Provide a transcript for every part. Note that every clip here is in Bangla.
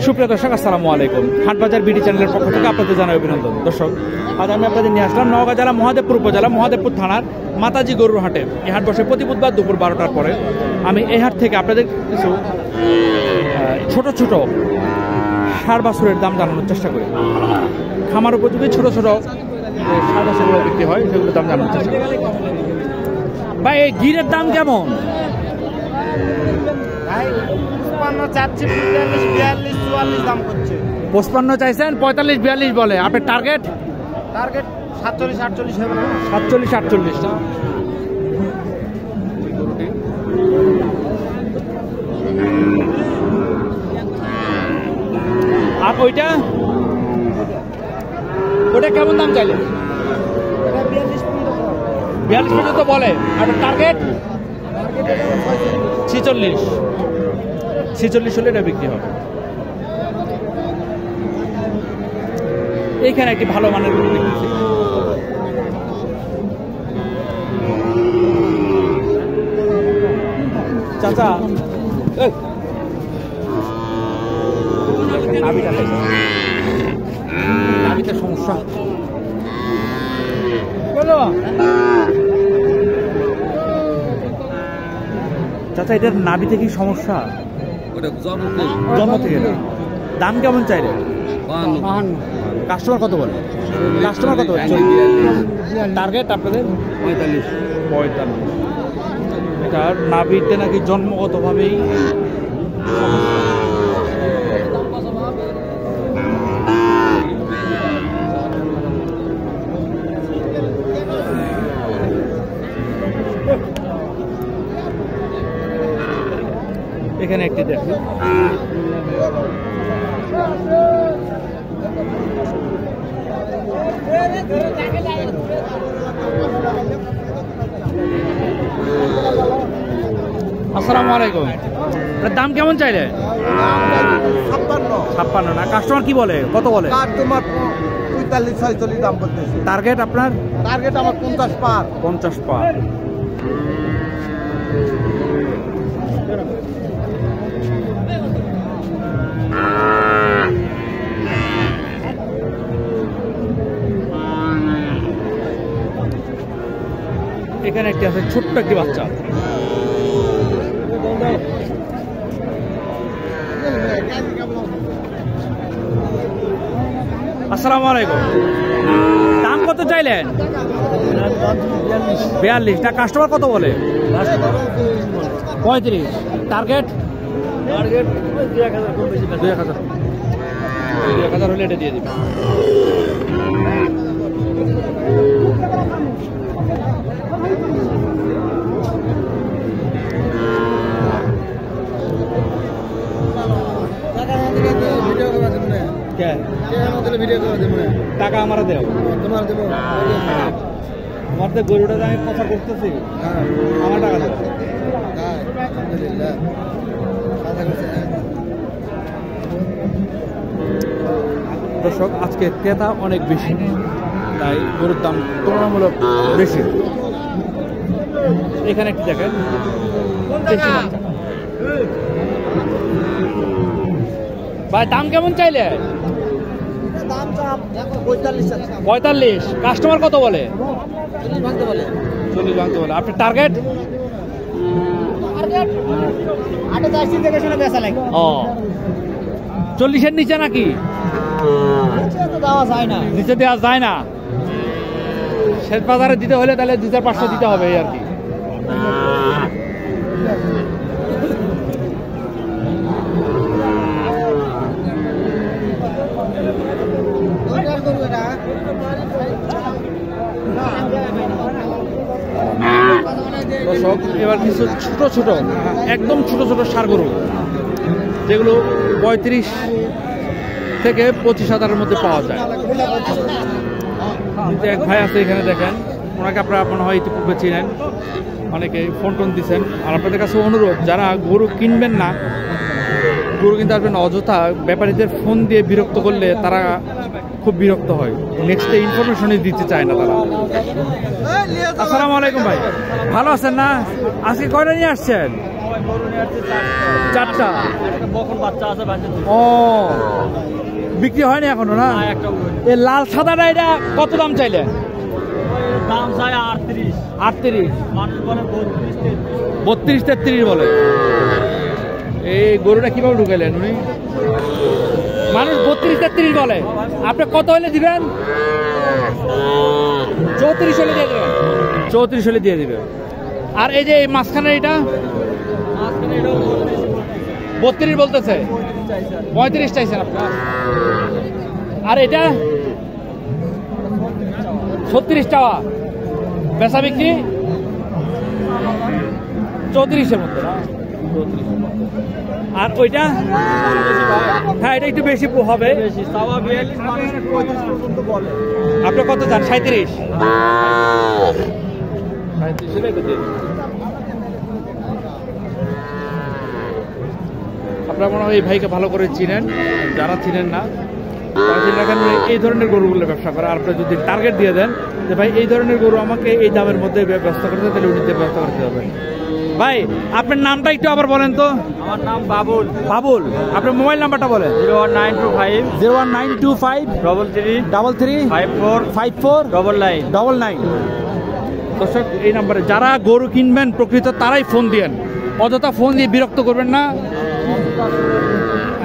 সুপ্রিয় দর্শক, আসসালামু আলাইকুম। হাটবাজার বিডি চ্যানেলের পক্ষ থেকে আপনাদের জানাই অভিনন্দন। দর্শক, আজ আমি আপনাদের নিয়ে আসলাম নওগাঁ জেলা মহাদেবপুর উপজেলা মহাদেবপুর থানার মাতাজি গরুর হাটে। এই হাট বসে প্রতি বুধবার দুপুর 12টার পরে। আমি এই হাট থেকে আপনাদের কিছু ছোট ছোট ষাঁড় বাছুরের দাম জানানোর চেষ্টা করি। খামার উপযোগী ছোট ছোট ষাঁড় বাছুরগুলো বিক্রি হয়, সেগুলোর দাম জানানোর চেষ্টা করি। ভাই, এই গিরের দাম কেমন? 55 চাইছেন, 45-42 বলে। আপনার টার্গেট 47-48 হবে। 47-48। আর ওইটা কেমন দাম চাইলে? 42 পর্যন্ত বলে। আপনার টার্গেট 46 হলে এটা বিক্রি হবে। এইখানে একটি ভালো মানের গরু দেখতেছি। চাচা, নাভিতে সমস্যা বলো চাচা, এটার নাভিতে কি সমস্যা? জন্ম থেকে। দাম কেমন চাইলে? কাস্টমার কত বলে? কাস্টমার কত বলে? টার্গেট আপনাদের 45। এটার নাভিতে নাকি জন্মগতভাবেই এখানে একটি দেখি। আসসালামু আলাইকুম। দাম কেমন চাইলে? 56 না। কাস্টমার কি বলে, কত বলে? তোমার 45-46 দাম বলতেছে। টার্গেট আপনার? টার্গেট আমার 50 পার। 50 পার। এখানে একটি আছে, ছোট্ট একটি বাচ্চা। আসসালামু আলাইকুম। দাম কত চাইলেন? 42 না। কাস্টমার কত বলে? 35। টার্গেট 2-1000 হলে এটা দিয়ে দিবে। টাকা আমার দেও, তোমার দেবো। আমার তো গরুটা আমি কথা করতেছি, আমার টাকা দেবো। দর্শক, আজকে ক্রেতা অনেক বেশি, তাই গরুর দাম তুলনামূলক বেশি। এখানে একটি দেখেন, ভাই দাম কেমন চাইলে? 45। কাস্টমার কত বলে? 40 ভাঙতে বলে। আপনার টার্গেট? 40-এর নিচে নাকি? নিচে দেওয়া যায় না। শেষ বাজারে দিতে হলে তাহলে 2500 দিতে হবে আর কি। দর্শক, এবার কিছু ছোট ছোট, একদম ছোট ছোট ষাঁড় গরু, যেগুলো 35 থেকে 25,000-এর মধ্যে পাওয়া যায়। এক ভাই আছে এখানে, দেখেন, ওনাকে আপনারা মনে হয় ইতিপূর্বে চিনেন, অনেকে ফোন দিচ্ছেন। আর আপনাদের কাছে অনুরোধ, যারা গরু কিনবেন না, গরু কিনতে আসবেন, অযথা ব্যাপারীদের ফোন দিয়ে বিরক্ত করলে তারা খুব বিরক্ত হয়, নেক্সট ইনফরমেশনই দিতে চায় না তারা। আসসালামু আলাইকুম ভাই, ভালো আছেন না? আজকে কয়টা নিয়ে আসছেন? চারটা। বকন বাচ্চা আছে ও বিক্রি হয়নি এখনো না? এই লাল সাদাটা এটা কত দাম চাইলে? দাম চাই 38। 38, মানুষ বলে 32, 33 বলে। এই গরুটা কিভাবে ঢুকাইলেন উনি? মানুষ 32, 33 বলে, আপনি কত হলে দিবেন? 34 হলে দিয়ে দেবেন। 34 হলে দিয়ে দিবে। আর এই যে এই মাঝখানে এটা 32 বলতেছে, 35 চাইছেন আপনার। আর এটা 36 টাকা বেচা বিক্রি 34-এর মধ্যে না? 34-এর মধ্যে। আর ওইটা হ্যাঁ এটা একটু বেশি হবে। আপনি কত চান? 37। আপনারা মনে হয় এই ভাইকে ভালো করে চিনেন, যারা চিনেন না তারা চিনে রাখেন এই ধরনের গরুগুলো ব্যবসা করে। আর আপনি যদি টার্গেট দিয়ে দেন যে ভাই এই ধরনের গরু আমাকে এই দামের মধ্যে ব্যবস্থা করতে, তাহলে উনিতে ব্যবস্থা করতে হবে। ভাই আপনার নামটা একটু আবার বলেন তো। আমার নাম বাবুল। বাবুল, আপনার মোবাইল নাম্বারটা বলেন। 01925 01925 33 33 54 54 99 99। দর্শক এই নাম্বারে যারা গরু কিনবেন প্রকৃত তারাই ফোন দিয়েন, অযথা ফোন দিয়ে বিরক্ত করবেন না।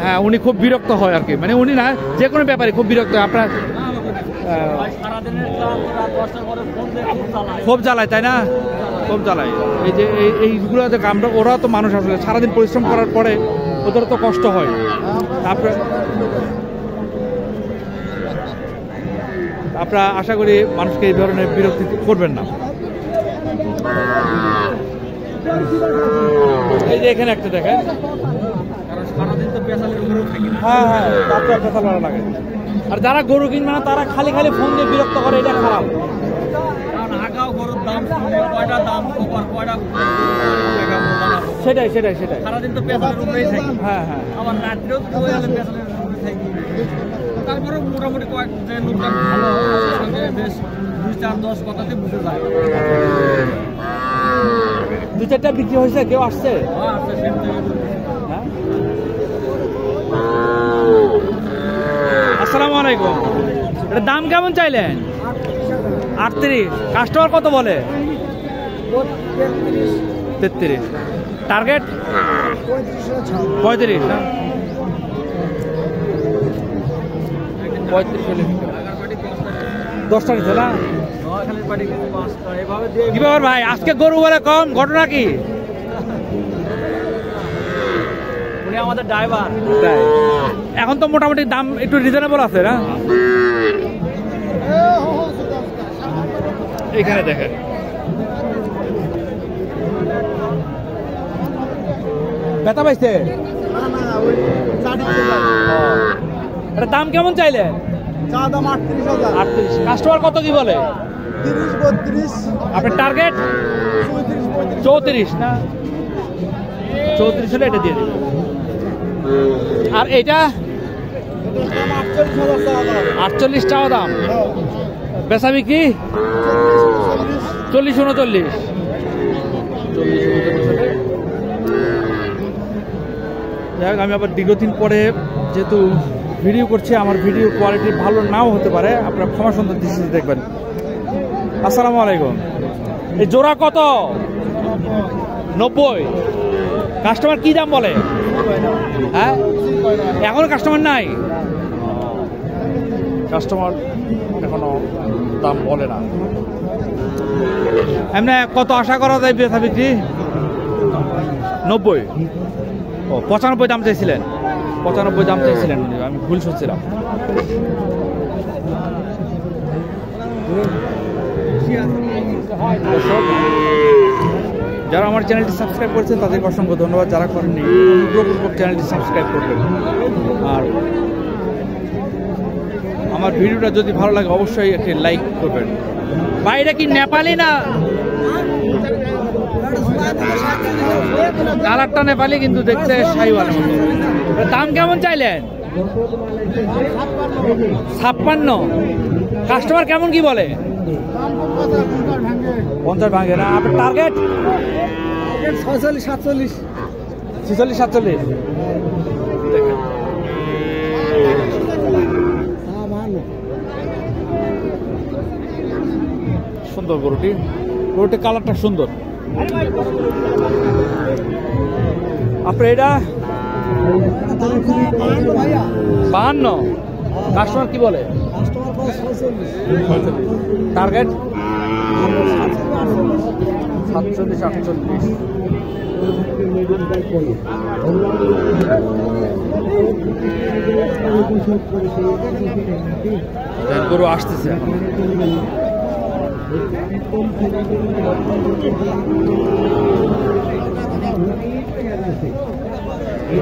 হ্যাঁ উনি খুব বিরক্ত হয় আর কি, মানে উনি না যে কোনো ব্যাপারে খুব বিরক্ত হয়। আপনার খুব জ্বালায় তাই না? খুব জ্বালায়। এই যে এইগুলো আমরা, ওরা তো মানুষ আসলে সারাদিন পরিশ্রম করার পরে ওদের তো কষ্ট হয়। আপনারা আশা করি মানুষকে এই ধরনের বিরক্তি করবেন না। এই যে এখানে একটা দেখেন, হ্যাঁ হ্যাঁ তারপর পেশা লড়া লাগে। আর যারা গরু কিনবে না তারা খালি খালি ফোন দিয়ে বিরক্ত করে, এটা খারাপ। সেটাই সেটাই সেটাই। সারাদিন তো পেশালের উপরেই থাকি। হ্যাঁ হ্যাঁ। আবার রাত্রেও পেশালের উপরে থাকি। তারপরে মোটামুটি কয়েক যে লোকটা ভালো সঙ্গে বেশ 2-4-10 কথাতে বুঝে যায়। 2-4টা বিক্রি হয়েছে, কেউ আসছে? আসসালামু আলাইকুম। এটা দাম কেমন চাইলেন? 38। কাস্টমার কত বলে? 33। টার্গেট 35 না? 35 হলে 10টা নিচ্ছে না? কি ব্যাপার ভাই, আজকে গরু বলে কম, ঘটনা কি? উনি আমাদের ড্রাইভার। এখন তো মোটামুটি দাম একটু রিজনেবল আছে না? এখানে দেখেন ব্যথা পাইছে। এটা দাম কেমন চাইলে? দাম 38,000। কাস্টমার কত কি বলে? 30-32। আপনার টার্গেট 34 না? 34 হলে এটা দিয়ে দিবেন। আর এটা 48 টাকা দাম। বেচা বিক্রি 40-39। যাই হোক, আমি আবার দীর্ঘদিন পরে যেহেতু ভিডিও করছি, আমার ভিডিও কোয়ালিটি ভালো নাও হতে পারে, আপনারা ক্ষমা সুন্দর দৃষ্টিতে দেখবেন। আসসালামু আলাইকুম। এই জোড়া কত? 90। কাস্টমার কি দাম বলে? হ্যাঁ এখনো কাস্টমার নাই, কাস্টমার এখনো দাম বলে না। এমনি কত আশা করা যায় বেচা বিক্রি? 90। ও 95 দাম চাইছিলেন? 95 দাম চাইছিলেন, আমি ভুল শুনছিলাম। যারা আমার চ্যানেলটি সাবস্ক্রাইব করেছেন তাদেরকে অসংখ্য ধন্যবাদ, যারা করেননি অনুগ্রহপূর্বক চ্যানেলটি সাবস্ক্রাইব করবেন। আর আমার ভিডিওটা যদি ভালো লাগে অবশ্যই একটি লাইক করবেন। ভাই এটা কি নেপালি না? কালারটা নেপালি কিন্তু দেখতে শাহিওয়ালের মতো। দাম কেমন চাইলেন? 56। কাস্টমার কেমন কি বলে? 50 ভাঙে না? আপনার টার্গেট 46-47। 46 47 দেখেন সুন্দর গরুটি কালারটা সুন্দর। আপনার এটা 52 কাস্টমার কি বলে? টার্গেট 47 48। গরু আসতেছে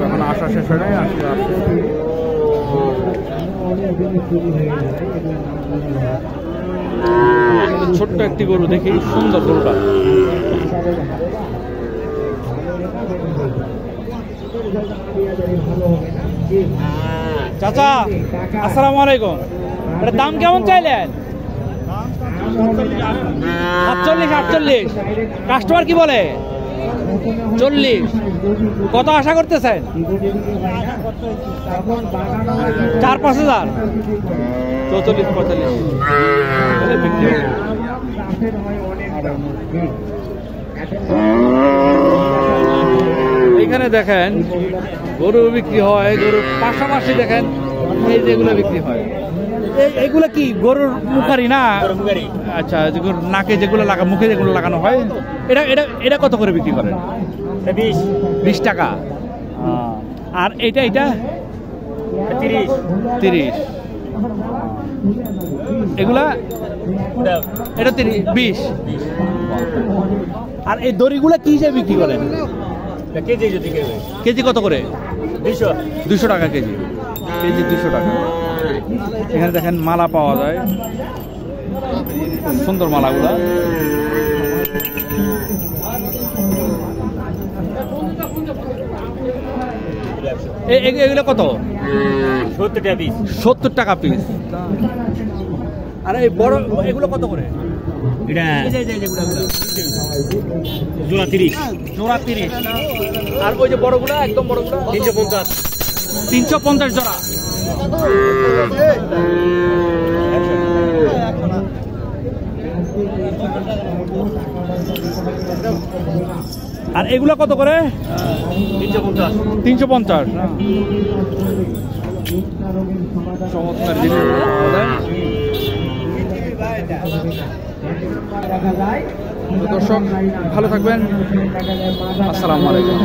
এখন আসা শেষ হয় নাই, আসতে আসতে ছোট্ট একটি গরু দেখি, সুন্দর গরুটা। চাচা আসসালামু আলাইকুম, এটার দাম কেমন চাইলেন? 47 48। কাস্টমার কি বলে? 40। কত আশা করতেছেন? 4-5 হাজার। 44 45 বিক্রি হবে। এইখানে দেখেন গরু বিক্রি হয়, গরুর পাশাপাশি দেখেন এই যেগুলো বিক্রি হয়, এইগুলো কি গরুর মুখারি না? আচ্ছা, নাকে যেগুলো লাগা, মুখে যেগুলো লাগানো হয়, এটা এটা এটা কত করে বিক্রি করেন? 20 টাকা। আর এটা 30। এগুলা এটা 20। আর এই দড়িগুলা কি হিসেবে বিক্রি করেন? কেজি কত করে? 200 টাকা কেজি। 200 টাকা। এখানে দেখেন মালা পাওয়া যায়, সুন্দর মালাগুলা। এগুলো কত? 70 টাকা পিস। আর এই বড় এগুলো কত করে? জোড়া 30। আর ওই যে বড়গুলা, একদম বড়গুলা 350 জোড়া। আর এগুলো কত করে? 350। চমৎকার জিনিস পাওয়া যায়। দর্শক ভালো থাকবেন, আসসালামু আলাইকুম।